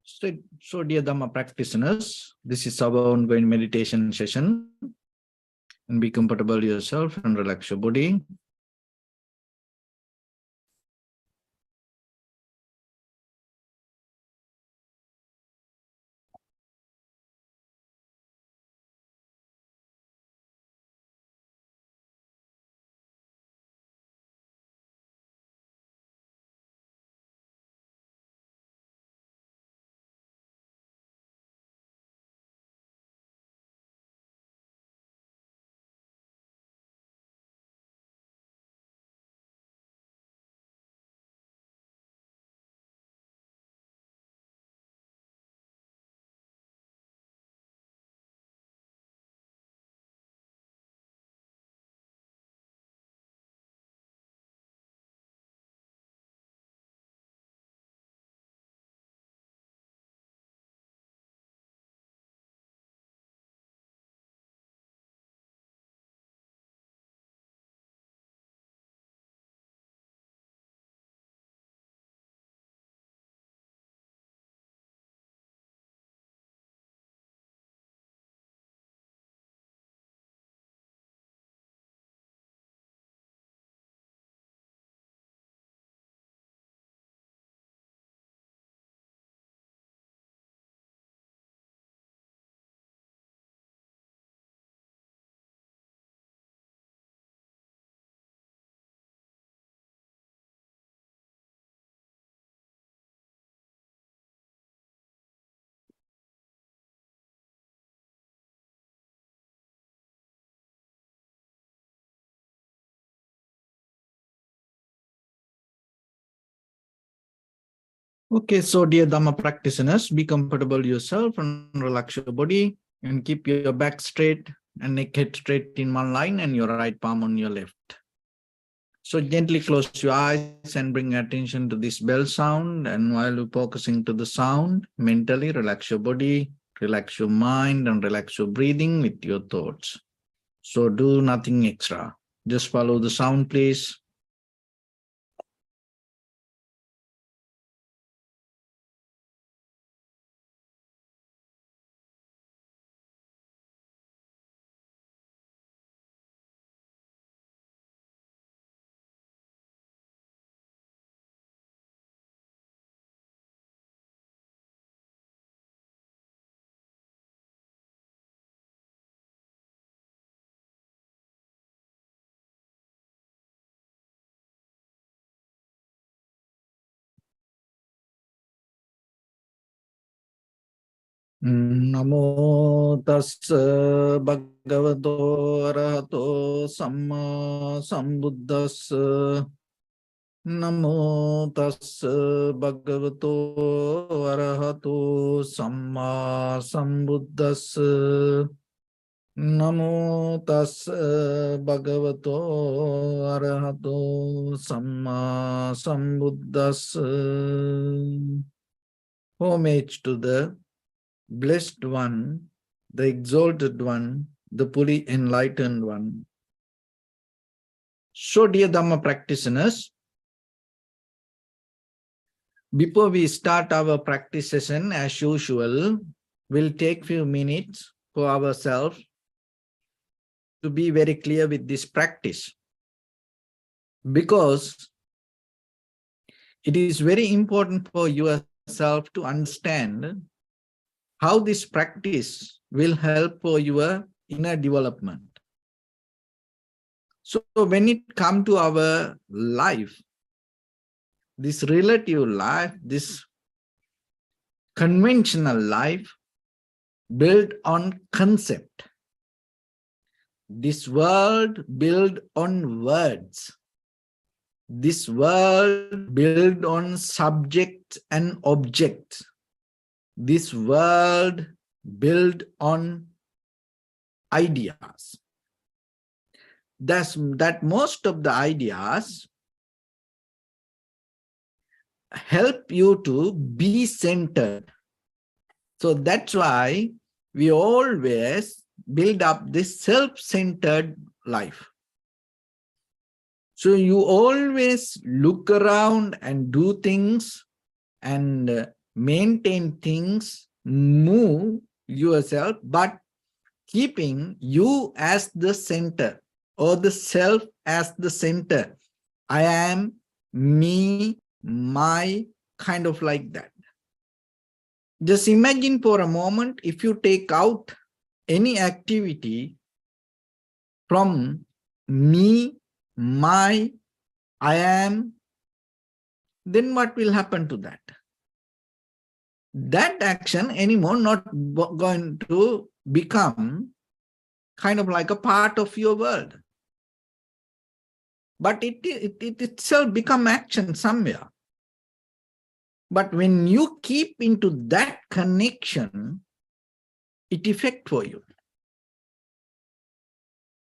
So dear Dhamma practitioners, this is our ongoing meditation session. And be comfortable yourself and relax your body. Okay, so dear Dhamma practitioners, be comfortable yourself and relax your body and keep your back straight and neck head straight in one line and your right palm on your left. So gently close your eyes and bring attention to this bell sound. And while you're focusing to the sound, mentally relax your body, relax your mind, and relax your breathing with your thoughts. So do nothing extra. Just follow the sound, please. Namo tassa bhagavato arahato samma sambuddhassa. Namo tassa bhagavato arahato samma sambuddhassa. Namo tassa bhagavato arahato samma sambuddhassa. Homage to the Blessed One, the Exalted One, the fully enlightened One. So, dear Dhamma practitioners, before we start our practice session, as usual, we'll take few minutes for ourselves to be very clear with this practice. Because it is very important for yourself to understand how this practice will help for your inner development. So when it comes to our life, this relative life, this conventional life built on concept, this world built on words, this world built on subject and object, this world built on ideas. That most of the ideas help you to be centered. So that's why we always build up this self-centered life. So you always look around and do things and maintain things, move yourself, but keeping you as the center or the self as the center. I am, me, my, kind of like that. Just imagine for a moment, if you take out any activity from me, my, I am, then what will happen to that? That action anymore not going to become kind of like a part of your world. But it itself become action somewhere. But when you keep into that connection, it effect for you.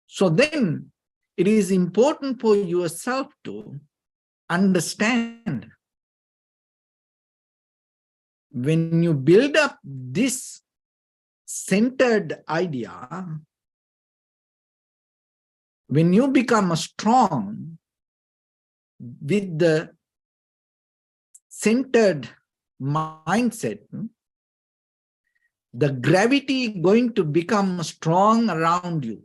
So then it is important for yourself to understand, when you build up this centered idea, when you become strong with the centered mindset, the gravity going to become strong around you.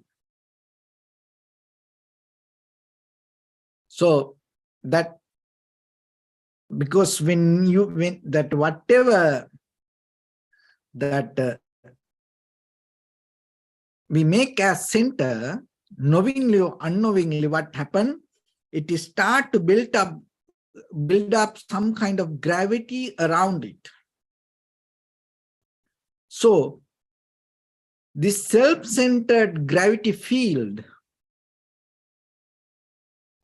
So that, because when that whatever that we make as center, knowingly or unknowingly, what happened? It is start to build up some kind of gravity around it. So this self-centered gravity field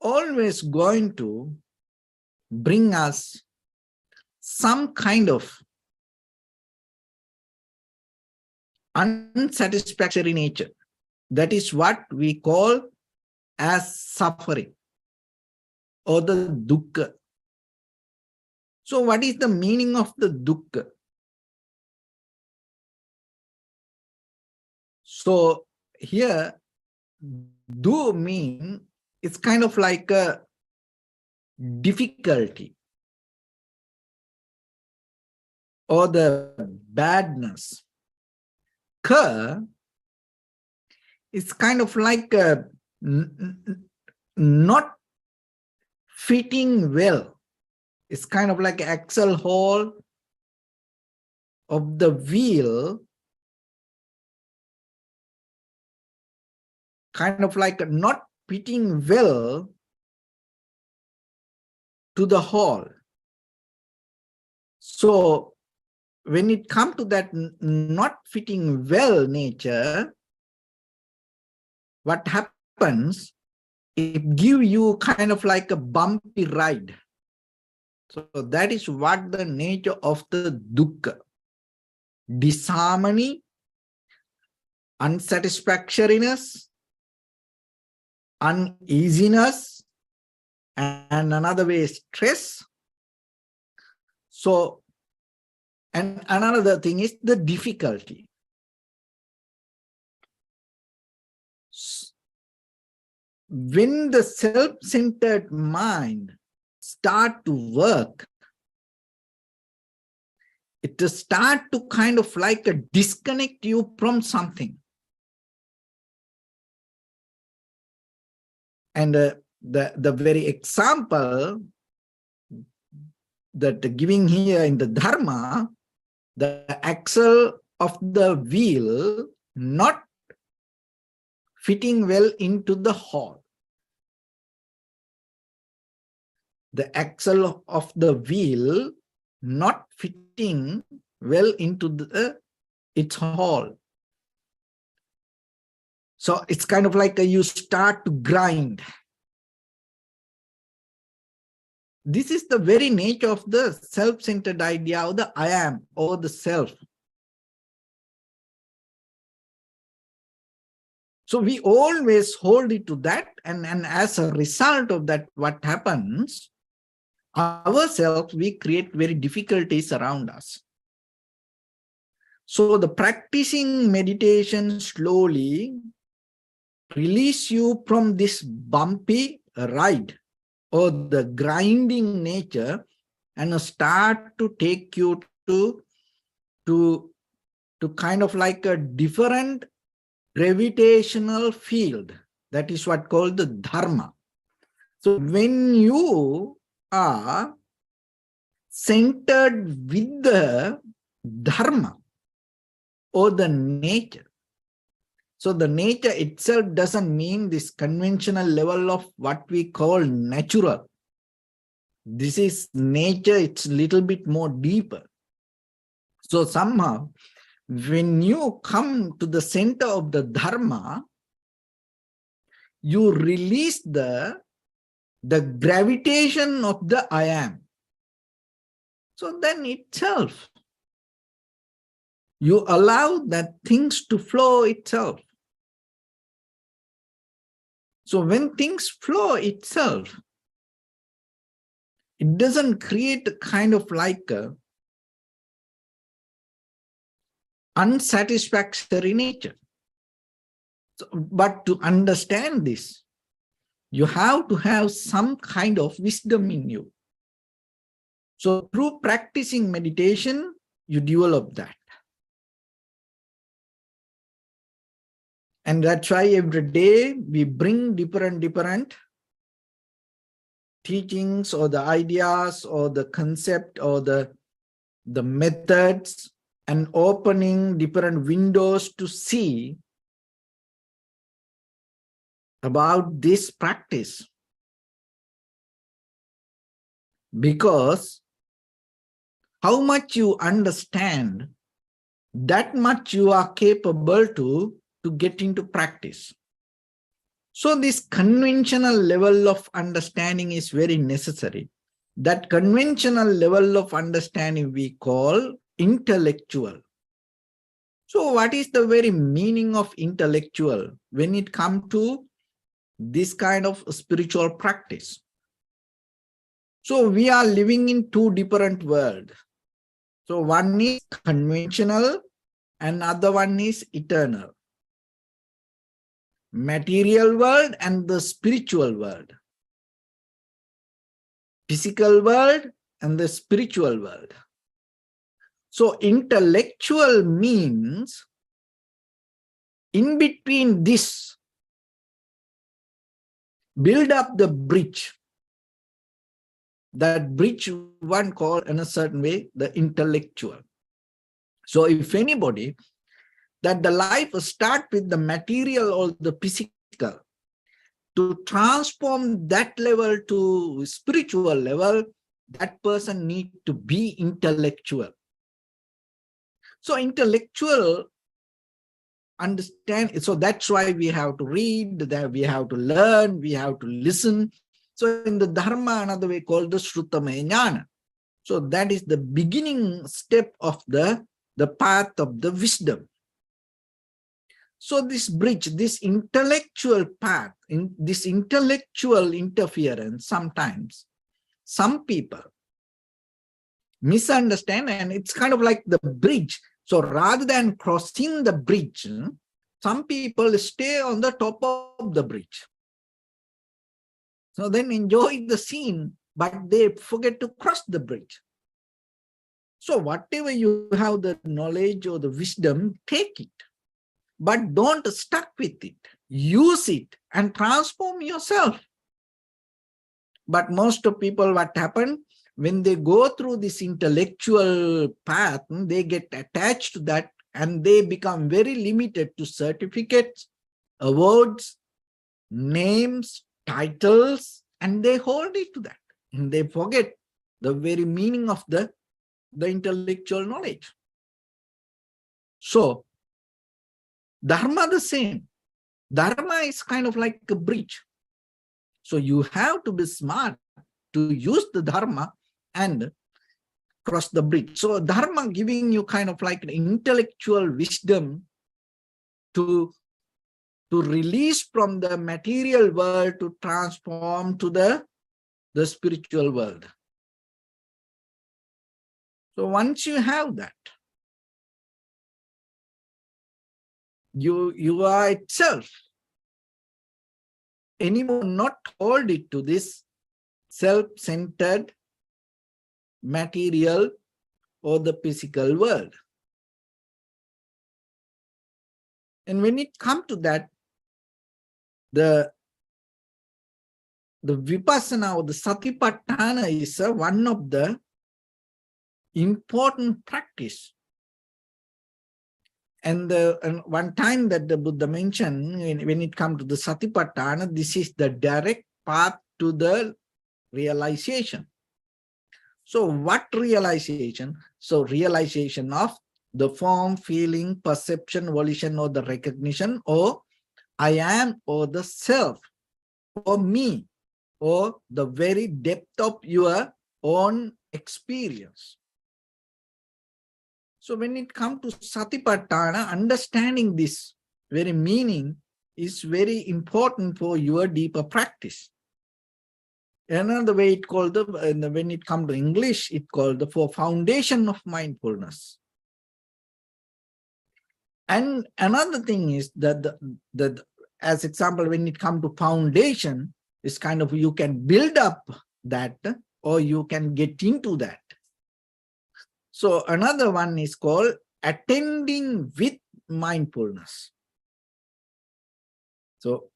always going to bring us some kind of unsatisfactory nature. That is what we call as suffering or the dukkha. So what is the meaning of the dukkha? So here, do mean it's kind of like a difficulty or the badness. Ka is kind of like a not fitting well. It's kind of like an axle hole of the wheel, kind of like not fitting well to the hole. So when it comes to that not fitting well nature, what happens? It gives you kind of like a bumpy ride. So that is what the nature of the dukkha. Disharmony, unsatisfactoriness, uneasiness, and another way is stress. So, and another thing is the difficulty. When the self-centered mind start to work, it will start to kind of like a disconnect you from something. And the very example that giving here in the Dhamma, the axle of the wheel not fitting well into the hole. The axle of the wheel not fitting well into its hole. So it's kind of like you start to grind. This is the very nature of the self-centered idea of the I am or the self. So we always hold it to that, and as a result of that, what happens? Ourselves, we create very difficulties around us. So the practicing meditation slowly release you from this bumpy ride or the grinding nature and start to take you to kind of like a different gravitational field. That is what called the Dharma. So when you are centered with the Dharma or the nature, so the nature itself doesn't mean this conventional level of what we call natural. This is nature, it's a little bit more deeper. So somehow, when you come to the center of the Dharma, you release the gravitation of the I am. So then itself, you allow that things to flow itself. So when things flow itself, it doesn't create a kind of like a unsatisfactory nature. So, but to understand this, you have to have some kind of wisdom in you. So through practicing meditation, you develop that. And that's why every day we bring different teachings or the ideas or the concept or the methods, and opening different windows to see about this practice. Because how much you understand, that much you are capable to get into practice. So this conventional level of understanding is very necessary. That conventional level of understanding we call intellectual. So what is the very meaning of intellectual when it comes to this kind of spiritual practice? So we are living in two different worlds. So one is conventional and other one is eternal. Material world and the spiritual world. Physical world and the spiritual world. So intellectual means in between this, build up the bridge. That bridge one called in a certain way, the intellectual. So if anybody, that the life start with the material or the physical, to transform that level to spiritual level, that person need to be intellectual. So intellectual understand, so that's why we have to read, that we have to learn, we have to listen. So in the Dharma, another way called the Srutamaya Jnana. So that is the beginning step of the path of the wisdom. So this bridge, this intellectual path, in this intellectual interference, sometimes some people misunderstand, and it's kind of like the bridge. So rather than crossing the bridge, some people stay on the top of the bridge. So then enjoy the scene, but they forget to cross the bridge. So whatever you have the knowledge or the wisdom, take it. But don't stuck with it. Use it and transform yourself. But most of people, what happen, when they go through this intellectual path, they get attached to that and they become very limited to certificates, awards, names, titles, and they hold it to that. And they forget the very meaning of the intellectual knowledge. So, Dharma the same. Dharma is kind of like a bridge. So you have to be smart to use the Dharma and cross the bridge. So Dharma giving you kind of like an intellectual wisdom to release from the material world to transform to the spiritual world. So once you have that, you are itself anymore not hold it to this self-centered material or the physical world. And when it comes to that, the vipassana or the satipatthana is one of the important practice. And one time that the Buddha mentioned, when it comes to the satipatthana, this is the direct path to the realization. So what realization? So realization of the form, feeling, perception, volition, or the recognition, or I am, or the self, or me, or the very depth of your own experience. So when it comes to satipatthana, understanding this very meaning is very important for your deeper practice. Another way it called when it comes to English, it called the foundation of mindfulness. And another thing is that as example, when it comes to foundation, it's kind of you can build up that or you can get into that. So another one is called attending with mindfulness. So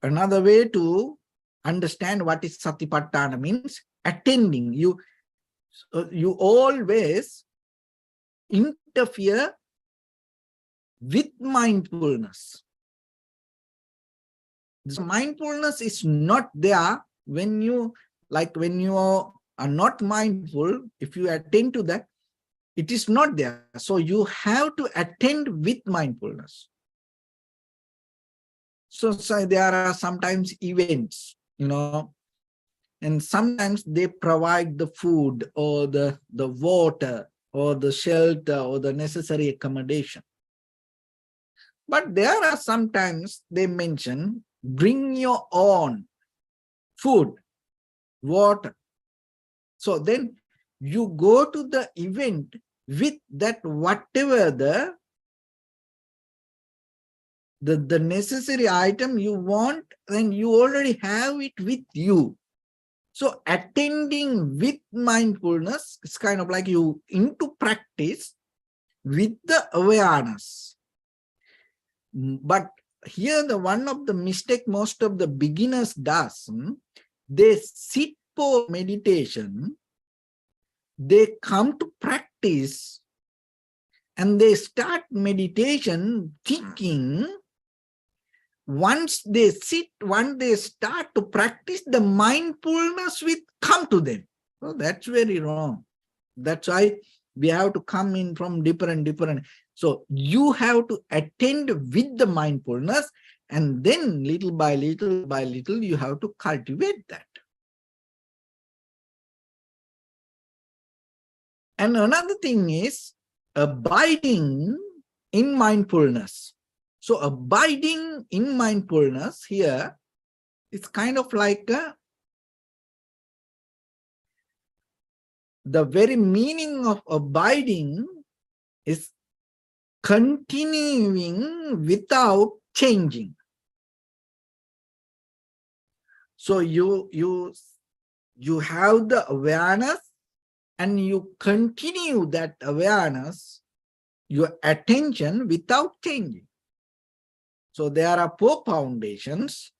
another way to understand what is satipatthana means attending. You always interfere with mindfulness. So mindfulness is not there when you are not mindful. If you attend to that, it is not there. So you have to attend with mindfulness. So there are sometimes events, and sometimes they provide the food or the water or the shelter or the necessary accommodation. But there are sometimes they mention bring your own food, water. So then you go to the event with that whatever the necessary item you want, then you already have it with you. So attending with mindfulness is kind of like you into practice with the awareness. But here the one of the mistake most of the beginners does, they sit for meditation, they come to practice, and they start meditation thinking once they sit, once they start to practice, the mindfulness will come to them. So that's very wrong. That's why we have to come in from different. So you have to attend with the mindfulness, and then little by little, you have to cultivate that. And another thing is abiding in mindfulness. So abiding in mindfulness here is kind of like the very meaning of abiding is continuing without changing. So you have the awareness and you continue that awareness, your attention without changing. So there are 4 foundations: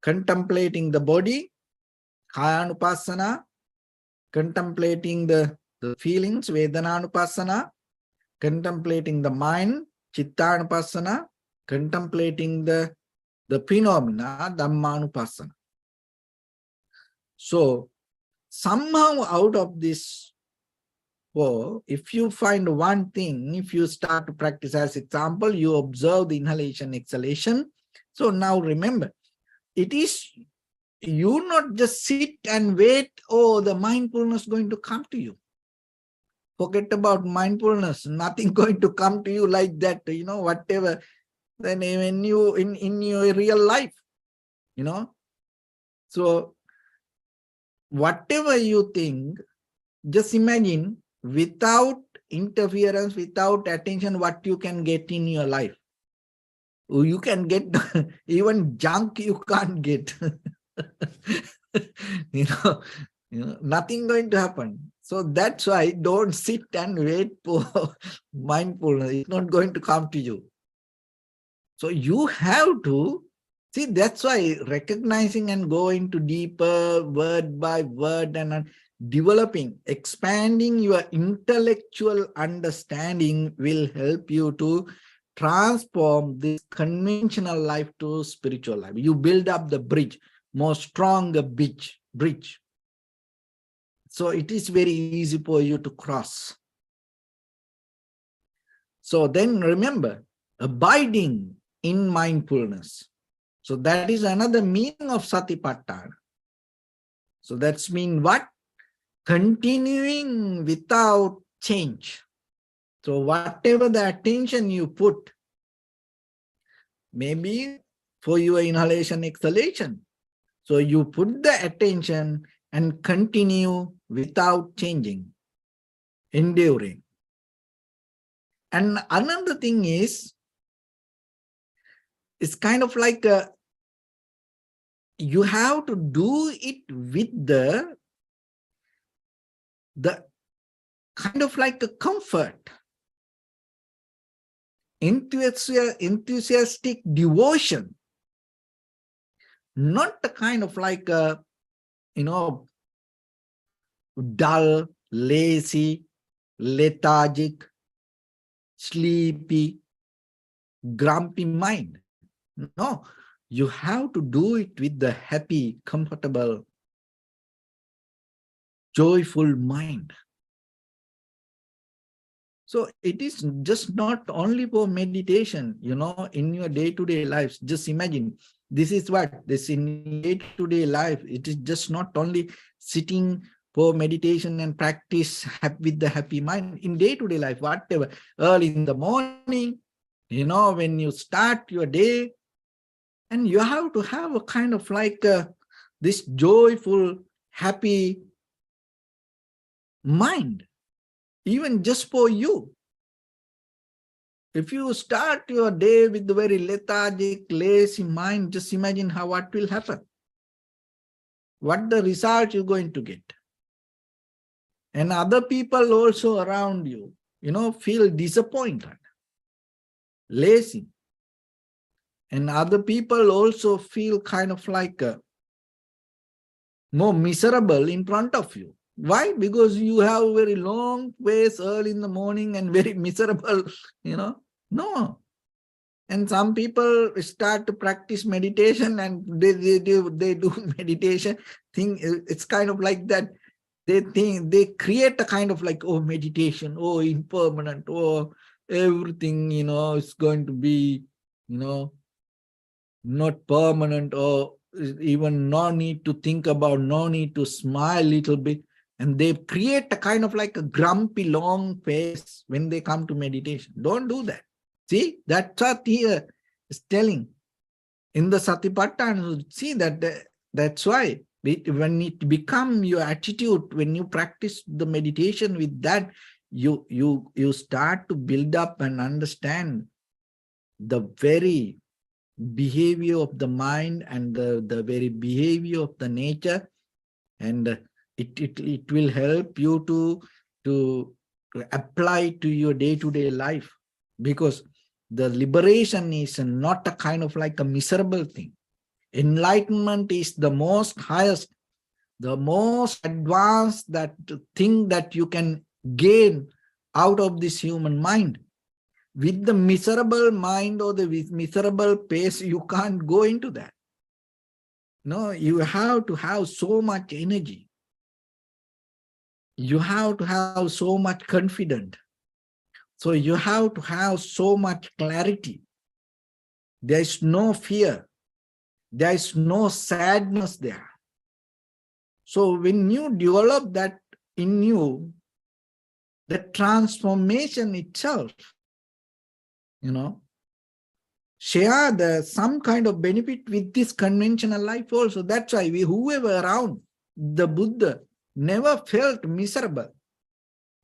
contemplating the body, kayanupassana, contemplating the feelings, vedananupassana, contemplating the mind, chittanupassana, contemplating the phenomena, dhammanupassana. So somehow out of this 4, if you find one thing, if you start to practice, as example, you observe the inhalation, exhalation. So now remember, it is you not just sit and wait, oh, the mindfulness going to come to you. Forget about mindfulness, nothing going to come to you like that, whatever. Then when you in your real life, So whatever you think, just imagine without interference, without attention, what you can get in your life. You can get even junk you can't get. Nothing going to happen. So that's why don't sit and wait for mindfulness. It's not going to come to you. So you have to see, that's why recognizing and going to deeper word by word and developing, expanding your intellectual understanding will help you to transform this conventional life to spiritual life. You build up the bridge, more stronger bridge. So it is very easy for you to cross. So then remember, abiding in mindfulness. So that is another meaning of Satipatthana. So that's mean what? Continuing without change. So whatever the attention you put, maybe for your inhalation, exhalation. So you put the attention and continue without changing, enduring. And another thing is, it's kind of like you have to do it with the kind of like a comfort, enthusiastic devotion, not the kind of like a, dull, lazy, lethargic, sleepy, grumpy mind. No, you have to do it with the happy, comfortable, joyful mind. So it is just not only for meditation, in your day-to-day lives. Just imagine, this is what, this in day-to-day life, it is just not only sitting for meditation and practice with the happy mind. In day-to-day life, whatever, early in the morning, when you start your day, and you have to have a kind of like this joyful, happy mind, even just for you. If you start your day with a very lethargic, lazy mind, just imagine what will happen. What the result you're going to get. And other people also around you, feel disappointed, lazy. And other people also feel kind of like more miserable in front of you. Why? Because you have a very long ways early in the morning and very miserable, No. And some people start to practice meditation and they do meditation thing. It's kind of like that. They think they create a kind of like, oh, meditation, oh, impermanent, oh, everything, is going to be, not permanent, or even no need to think about, no need to smile a little bit. And they create a kind of like a grumpy long face when they come to meditation. Don't do that. See, that's what here is telling in the Satipatthana. See that's why when it become your attitude, when you practice the meditation with that, you start to build up and understand the very behavior of the mind and the very behavior of the nature, and it will help you to apply to your day-to-day life, because the liberation is not a kind of like a miserable thing. Enlightenment is the most highest, the most advanced thing that you can gain out of this human mind. With the miserable mind or the miserable pace, you can't go into that. No, you have to have so much energy. You have to have so much confidence. So you have to have so much clarity. There is no fear. There is no sadness there. So when you develop that in you, the transformation itself, share some kind of benefit with this conventional life also. That's why whoever around the Buddha never felt miserable.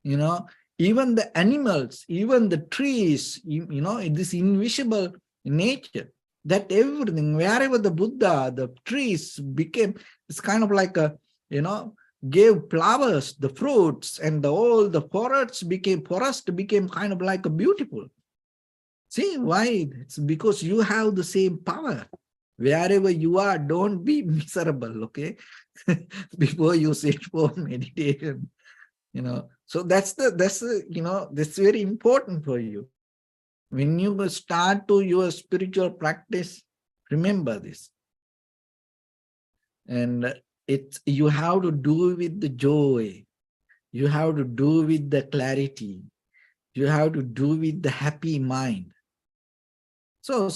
Even the animals, even the trees, this invisible nature, that everything, wherever the Buddha, the trees became, it's kind of like a, gave flowers, the fruits, and all the forest became kind of like a beautiful. See why? It's because you have the same power. Wherever you are, don't be miserable, okay? Before you sit for meditation, So that's very important for you. When you start to your spiritual practice, remember this. And you have to do with the joy. You have to do with the clarity. You have to do with the happy mind. So,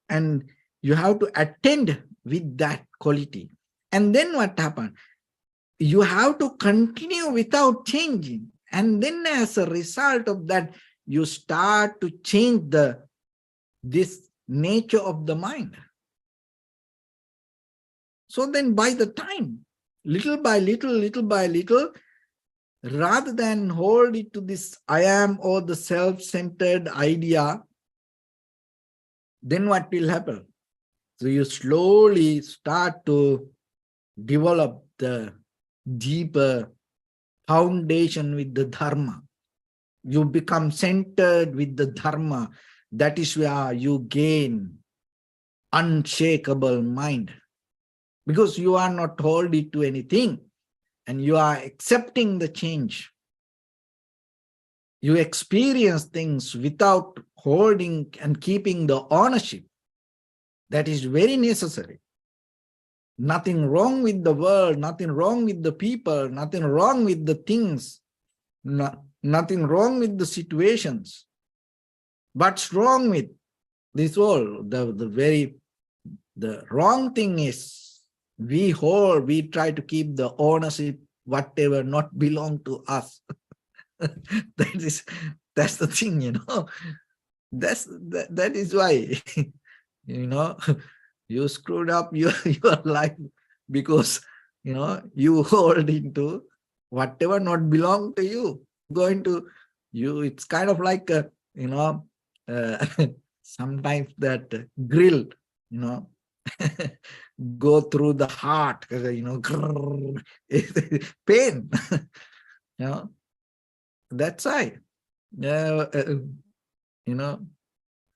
and you have to attend with that quality. And then what happened? You have to continue without changing. And then as a result of that, you start to change this nature of the mind. So then by the time, little by little, rather than hold it to this I am or the self-centered idea, then what will happen? So you slowly start to develop the deeper foundation with the Dharma. You become centered with the Dharma. That is where you gain unshakable mind. Because you are not holding to anything and you are accepting the change. You experience things without holding and keeping the ownership. That is very necessary. Nothing wrong with the world, nothing wrong with the people, nothing wrong with the things, nothing wrong with the situations. What's wrong with this world? The wrong thing is we try to keep the ownership, whatever not belong to us. That's the thing, That is why, you screwed up your life because, you hold into whatever not belong to you. It's kind of like, sometimes that grill, go through the heart, pain, that's why,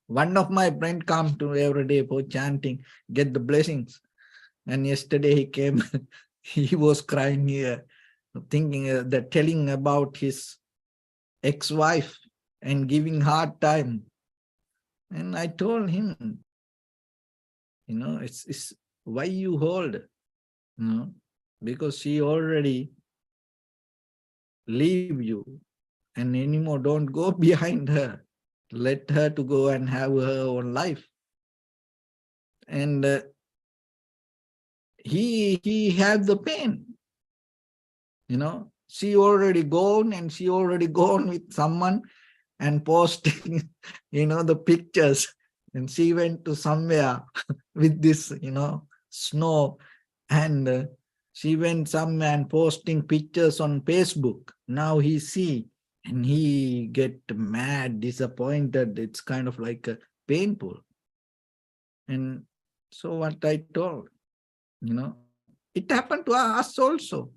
one of my friends comes to every day for chanting, get the blessings. And yesterday he came, he was crying here, thinking telling about his ex-wife and giving hard time. And I told him, it's why you hold, because she already leave you and anymore, don't go behind her. Let her to go and have her own life. And he had the pain, she already gone and she already gone with someone and posting, the pictures. And she went to somewhere with this, snow, and she went somewhere and posting pictures on Facebook. Now he see and he get mad, disappointed. It's kind of like painful. And so what I told, it happened to us also.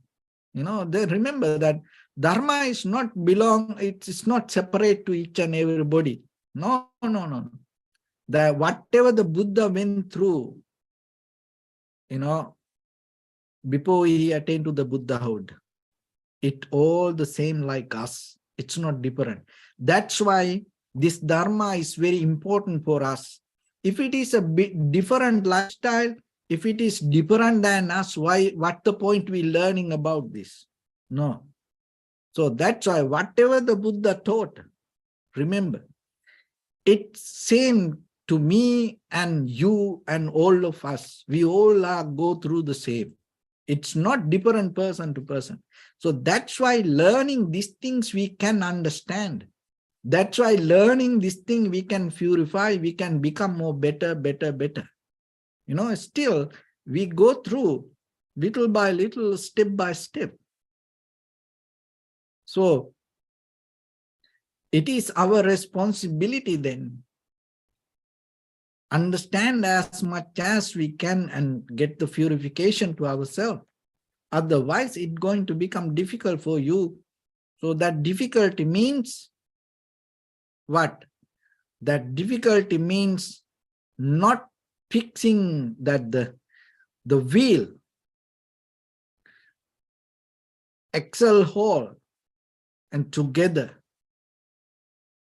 They remember that Dharma is not it's not separate to each and everybody. No. Whatever the Buddha went through, before he attained to the Buddhahood, it all the same like us. It's not different. That's why this Dharma is very important for us. If it is a bit different lifestyle, if it is different than us, what the point we learning about this? No. So that's why whatever the Buddha taught, remember, it's same to me and you and all of us. We all go through the same. It's not different person to person. So that's why learning these things we can understand. That's why learning this thing we can purify, we can become more better. Still we go through little by little, step by step. So it is our responsibility then, understand as much as we can and get the purification to ourselves. Otherwise, it's going to become difficult for you. So that difficulty means what? That difficulty means not fixing that the wheel, axle hole, and together.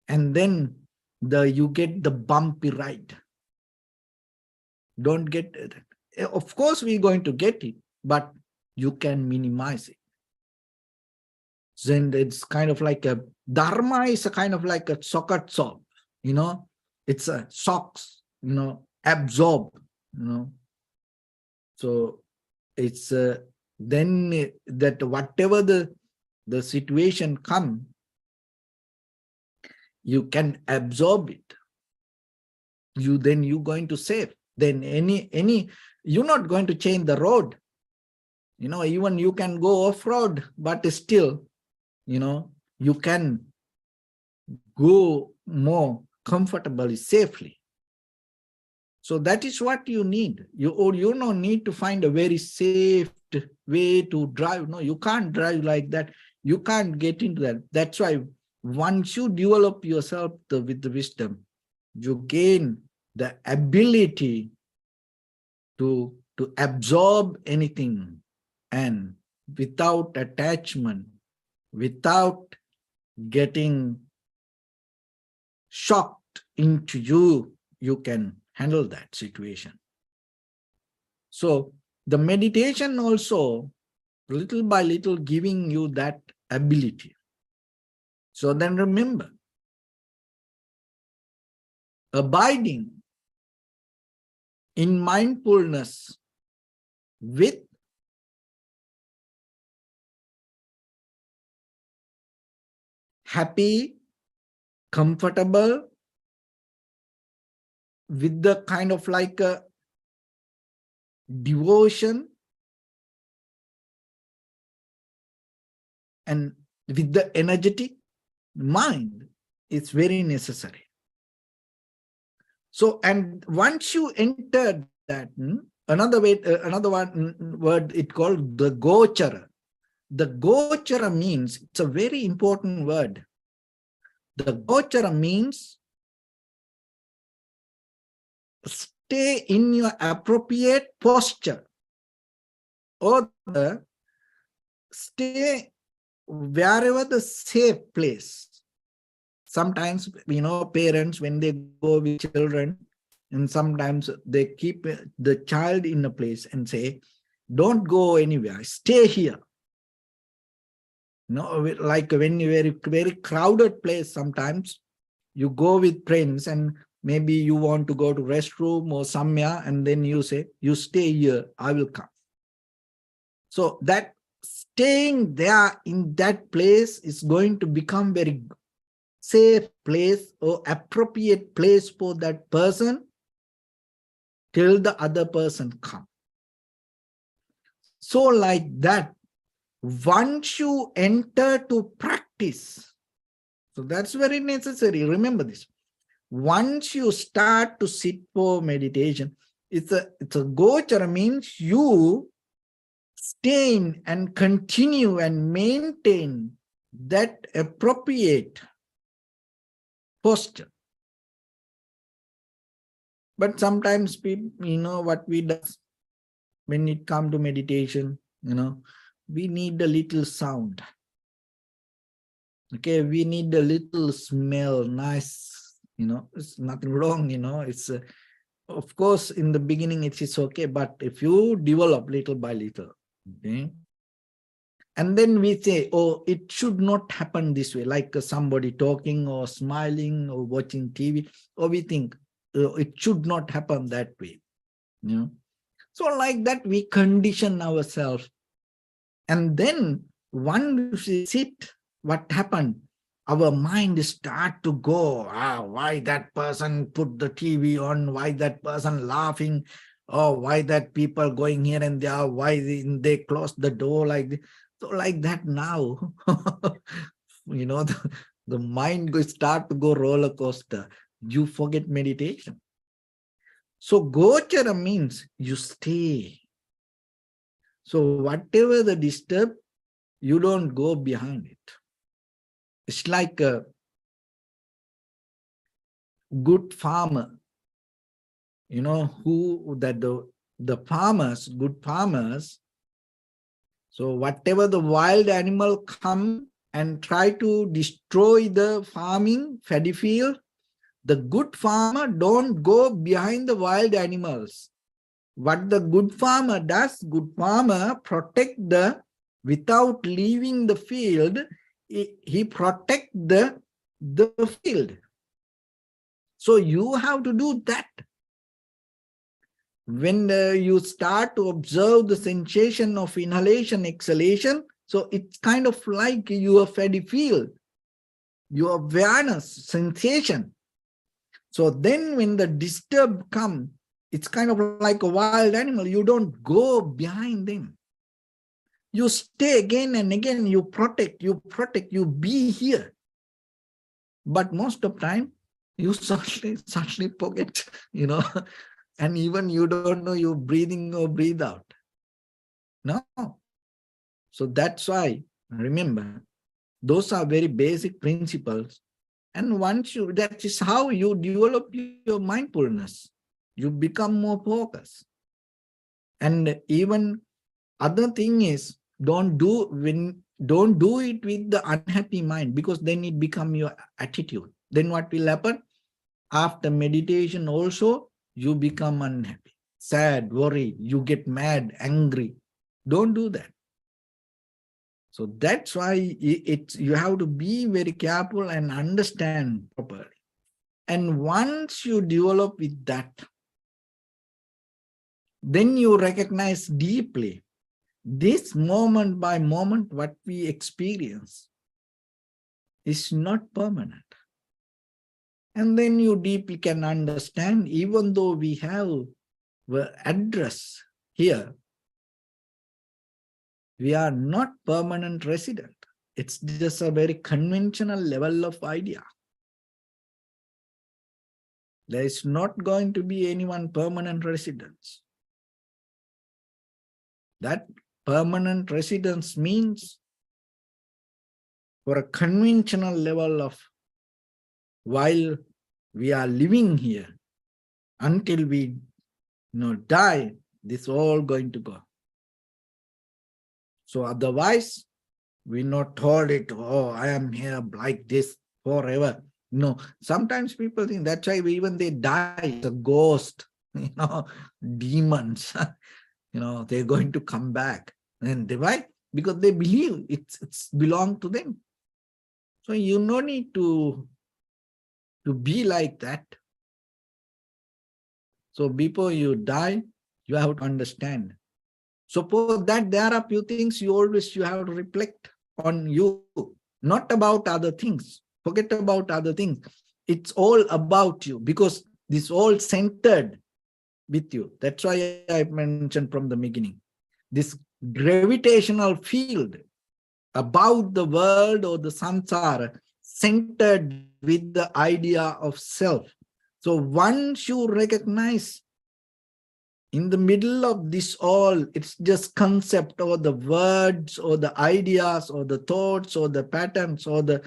And then you get the bumpy ride. Don't get it. Of course, we're going to get it, but you can minimize it. Then it's kind of like a Dharma is a kind of like a socket sob, it's a socks, absorb, So it's then that whatever the situation come, you can absorb it. You're going to save. Then you're not going to change the road. Even you can go off-road, but still, you can go more comfortably, safely. So that is what you need. You don't need to find a very safe way to drive. No, you can't drive like that. You can't get into that. That's why once you develop yourself with the wisdom, you gain the ability to absorb anything, and without attachment, without getting shocked into you, you can handle that situation. So the meditation also, little by little, giving you that ability. So then remember, abiding in mindfulness with happy, comfortable, with the kind of like a devotion, and with the energetic mind, it's very necessary. So, and once you enter that, another word it called the gochara. The gochara means, it's a very important word. The gochara means stay in your appropriate posture, or stay wherever the safe place. Sometimes, parents, when they go with children, and sometimes they keep the child in a place and say, don't go anywhere, stay here. Like when you're very, very crowded place, sometimes you go with friends and maybe you want to go to restroom or somewhere, and then you say, you stay here, I will come. So that staying there in that place is going to become very safe place or appropriate place for that person till the other person comes. So like that, once you enter to practice, so that's very necessary. Remember this. Once you start to sit for meditation, it's a gochara, means you stay in and continue and maintain that appropriate posture. But sometimes people, what we do when it comes to meditation, we need a little sound. Okay, we need a little smell, nice, it's nothing wrong, it's of course in the beginning it is okay, but if you develop little by little, okay, and then we say, oh, it should not happen this way, like somebody talking or smiling or watching TV, or we think it should not happen that way. So like that, we condition ourselves. And then once we sit, what happened? Our mind start to go, why that person put the TV on, why that person laughing, or why that people going here and there, why they close the door like this. So like that now, the mind start to go roller coaster. You forget meditation. So gochara means you stay. So whatever the disturb, you don't go behind it. It's like a good farmer, the farmers, good farmers. So whatever the wild animal come and try to destroy the farming paddy field, the good farmer don't go behind the wild animals. What the good farmer does, good farmer protect without leaving the field, he protect the field. So you have to do that. When you start to observe the sensation of inhalation, exhalation, so it's kind of like your paddy field, your awareness, sensation. So then when the disturb come, it's kind of like a wild animal. You don't go behind them. You stay again and again, you protect, you be here. But most of the time, you suddenly forget, and even you don't know you're breathing or breathe out. No. So that's why, remember, those are very basic principles. And that is how you develop your mindfulness. You become more focused. And even other thing is, don't do it with the unhappy mind, because then it becomes your attitude. Then what will happen? After meditation also, you become unhappy, sad, worried, you get mad, angry. Don't do that. So that's why you have to be very careful and understand properly. And once you develop with that, then you recognize deeply this moment by moment what we experience is not permanent. And then you deeply can understand, even though we have the address here, we are not permanent resident. It's just a very conventional level of idea. There is not going to be anyone permanent residence. That permanent residence means, for a conventional level of, while we are living here, until we die, this is all going to go. So otherwise, we not told it, oh, I am here like this forever. No, sometimes people think that's why even they die, a ghost, demons, they're going to come back. And why? Because they believe it's belong to them. So you no need to be like that. So before you die, you have to understand. So for that, there are few things you have to reflect on you, not about other things. Forget about other things. It's all about you, because this all centered with you. That's why I mentioned from the beginning, this gravitational field about the world or the samsara centered with the idea of self. So once you recognize in the middle of this all, it's just concept or the words or the ideas or the thoughts or the patterns or the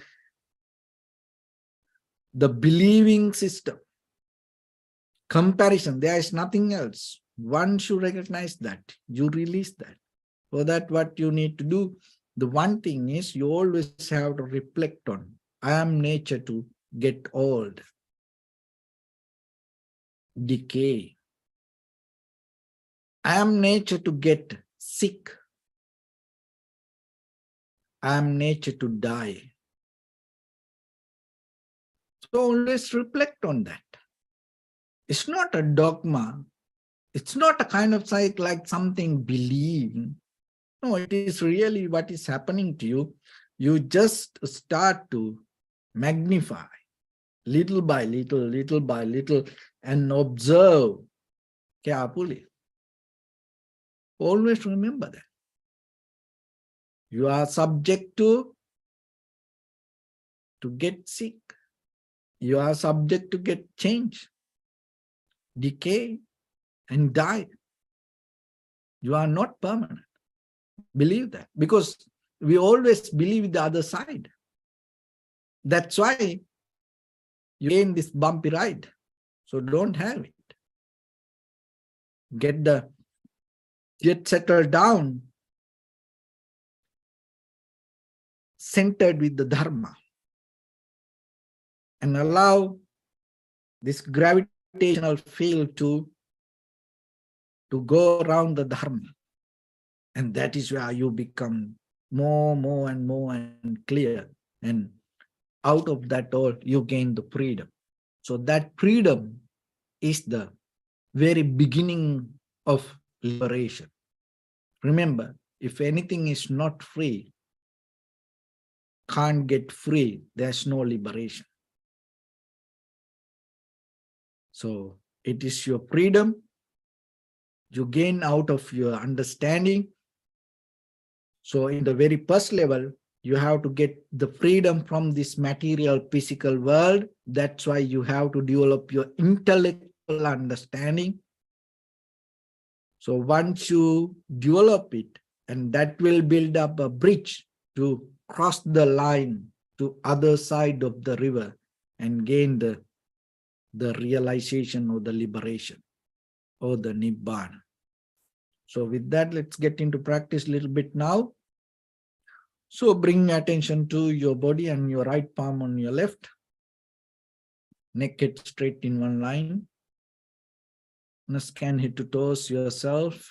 believing system. Comparison, there is nothing else. Once you recognize that, you release that. For that, what you need to do, the one thing is you always have to reflect on, I am nature to get old, decay. I am nature to get sick. I am nature to die. So always reflect on that. It's not a dogma. It's not a kind of like something believing. No, it is really what is happening to you. You just start to magnify little by little, and observe carefully. Always remember that. You are subject to get sick. You are subject to get change, decay, and die. You are not permanent. Believe that. Because we always believe the other side. That's why you gain this bumpy ride. So don't have it. Get settled down, centered with the Dharma, and allow this gravitational field to go around the Dharma. And that is where you become more and clear. And out of that all, you gain the freedom. So that freedom is the very beginning of liberation. Remember, if anything is not free, can't get free, there's no liberation. So it is your freedom you gain out of your understanding. So in the very first level, you have to get the freedom from this material physical world. That's why you have to develop your intellectual understanding. So once you develop it, and that will build up a bridge to cross the line to other side of the river and gain the realization or the liberation or the Nibbana. So with that, let's get into practice a little bit now. So bring attention to your body and your right palm on your left. Neck head straight in one line. Now scan head to toes yourself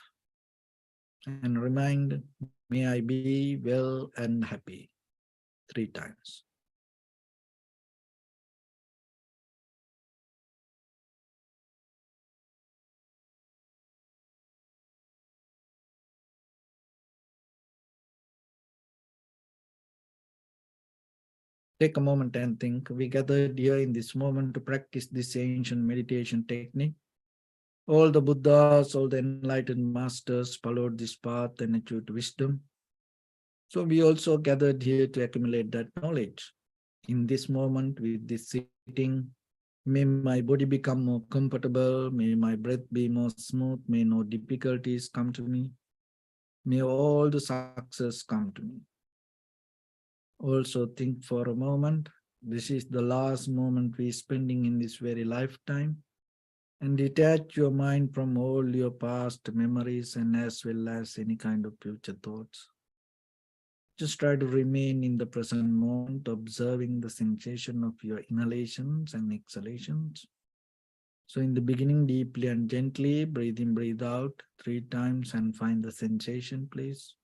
and remind, may I be well and happy 3 times. Take a moment and think. We gathered here in this moment to practice this ancient meditation technique. All the Buddhas, all the enlightened masters followed this path and achieved wisdom. So we also gathered here to accumulate that knowledge. In this moment, with this sitting, may my body become more comfortable, may my breath be more smooth, may no difficulties come to me, may all the success come to me. Also think for a moment, this is the last moment we're spending in this very lifetime, and detach your mind from all your past memories and as well as any kind of future thoughts. Just try to remain in the present moment, observing the sensation of your inhalations and exhalations. So in the beginning, deeply and gently, breathe in, breathe out 3 times and find the sensation, please.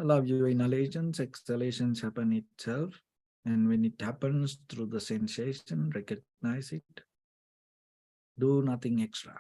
Allow your inhalations, exhalations happen itself. And when it happens through the sensation, recognize it. Do nothing extra.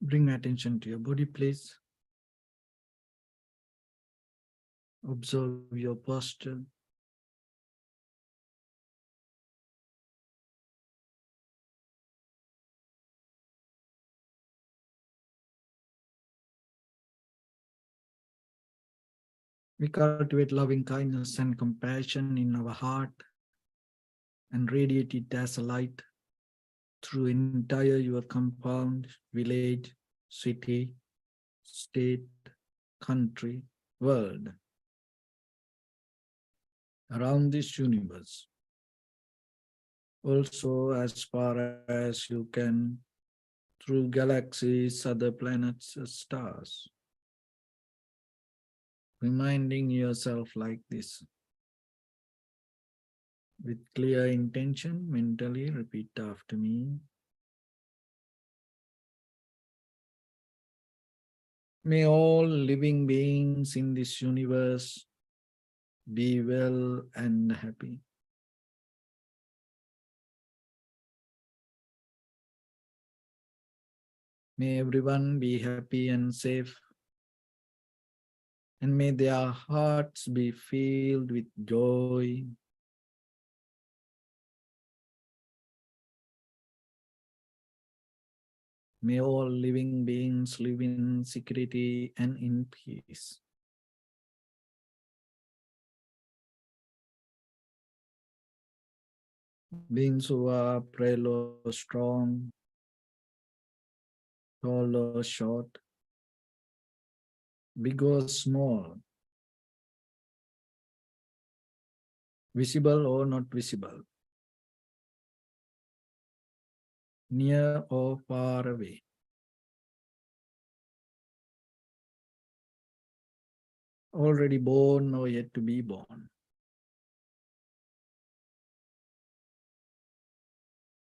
Bring attention to your body, please. Observe your posture. We cultivate loving kindness and compassion in our heart and radiate it as a light through entire your compound, village, city, state, country, world, around this universe. Also, as far as you can, through galaxies, other planets, stars, reminding yourself like this. With clear intention, mentally repeat after me. May all living beings in this universe be well and happy. May everyone be happy and safe. And may their hearts be filled with joy. May all living beings live in security and in peace. Beings who are frail or strong, tall or short, big or small, visible or not visible, near or far away. Already born or yet to be born.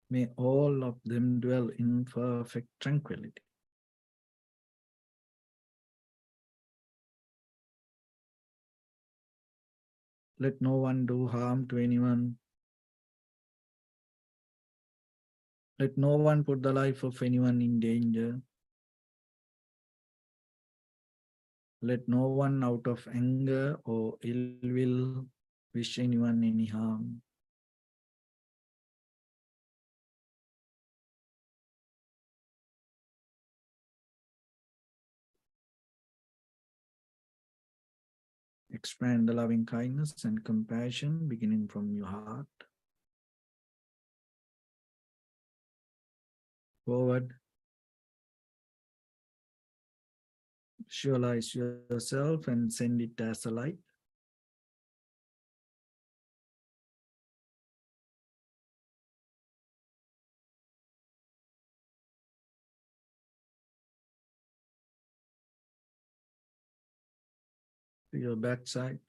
May all of them dwell in perfect tranquility. Let no one do harm to anyone. Let no one put the life of anyone in danger. Let no one out of anger or ill will wish anyone any harm. Expand the loving kindness and compassion beginning from your heart. Forward. Visualize yourself and send it as a light. To your backside.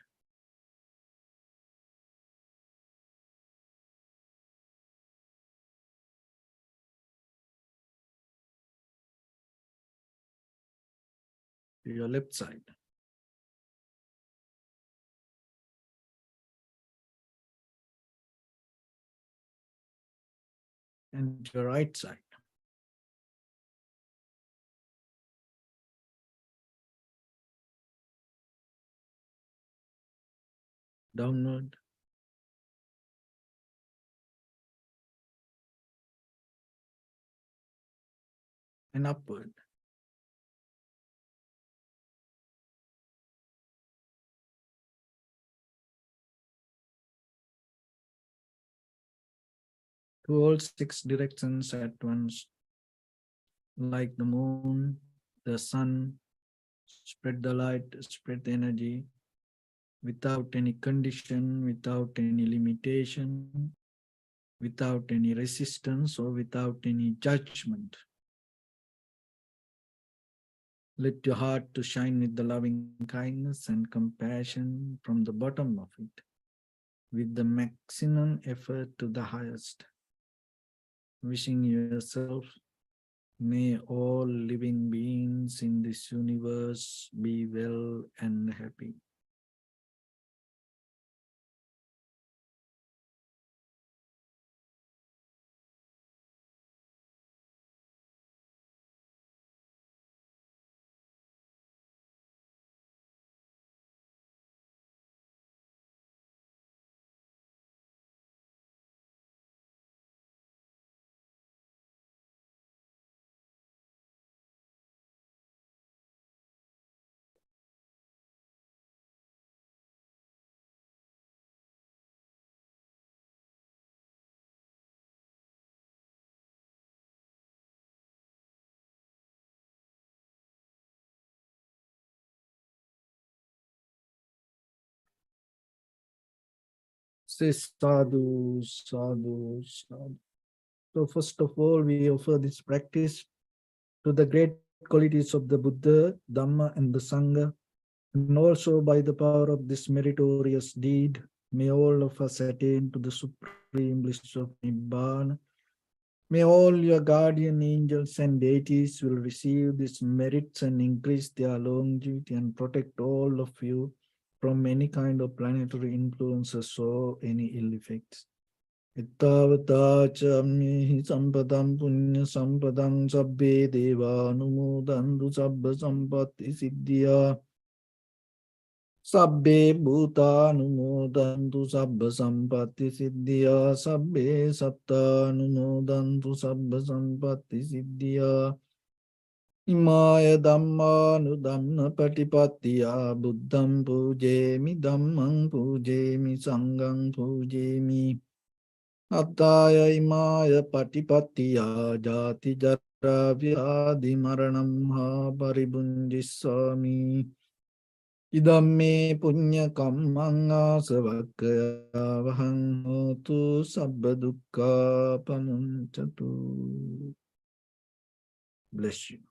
To your left side. And to your right side. Downward. And upward. To all six directions at once, like the moon, the sun, spread the light, spread the energy, without any condition, without any limitation, without any resistance or without any judgment. Let your heart to shine with the loving kindness and compassion from the bottom of it, with the maximum effort to the highest. Wishing yourself, may all living beings in this universe be well and happy. Say sadhu, sadhu, sadhu. So first of all, we offer this practice to the great qualities of the Buddha, Dhamma, and the Sangha. And also by the power of this meritorious deed, may all of us attain to the supreme bliss of Nibbana. May all your guardian angels and deities will receive these merits and increase their longevity and protect all of you from any kind of planetary influences or any ill effects. Ittavata chammi sampadam punya sampadam sabbe deva anumodantu sabba sampatti siddhya. Sabbe bhuta anumodantu sabba sampatti siddhya. Sabbe satta anumodantu sabba sampatti siddhya. Imaya dhamma nudhamma patipattiya buddham pujemi dhammam pujemi sangham pujemi. Attaya imaya patipattiya jati jara vyadhi maranam ha paribunjissami. Idamme punya kammang asavakkaya vahang hotu sabba dukkha pamuncatu. Bless you.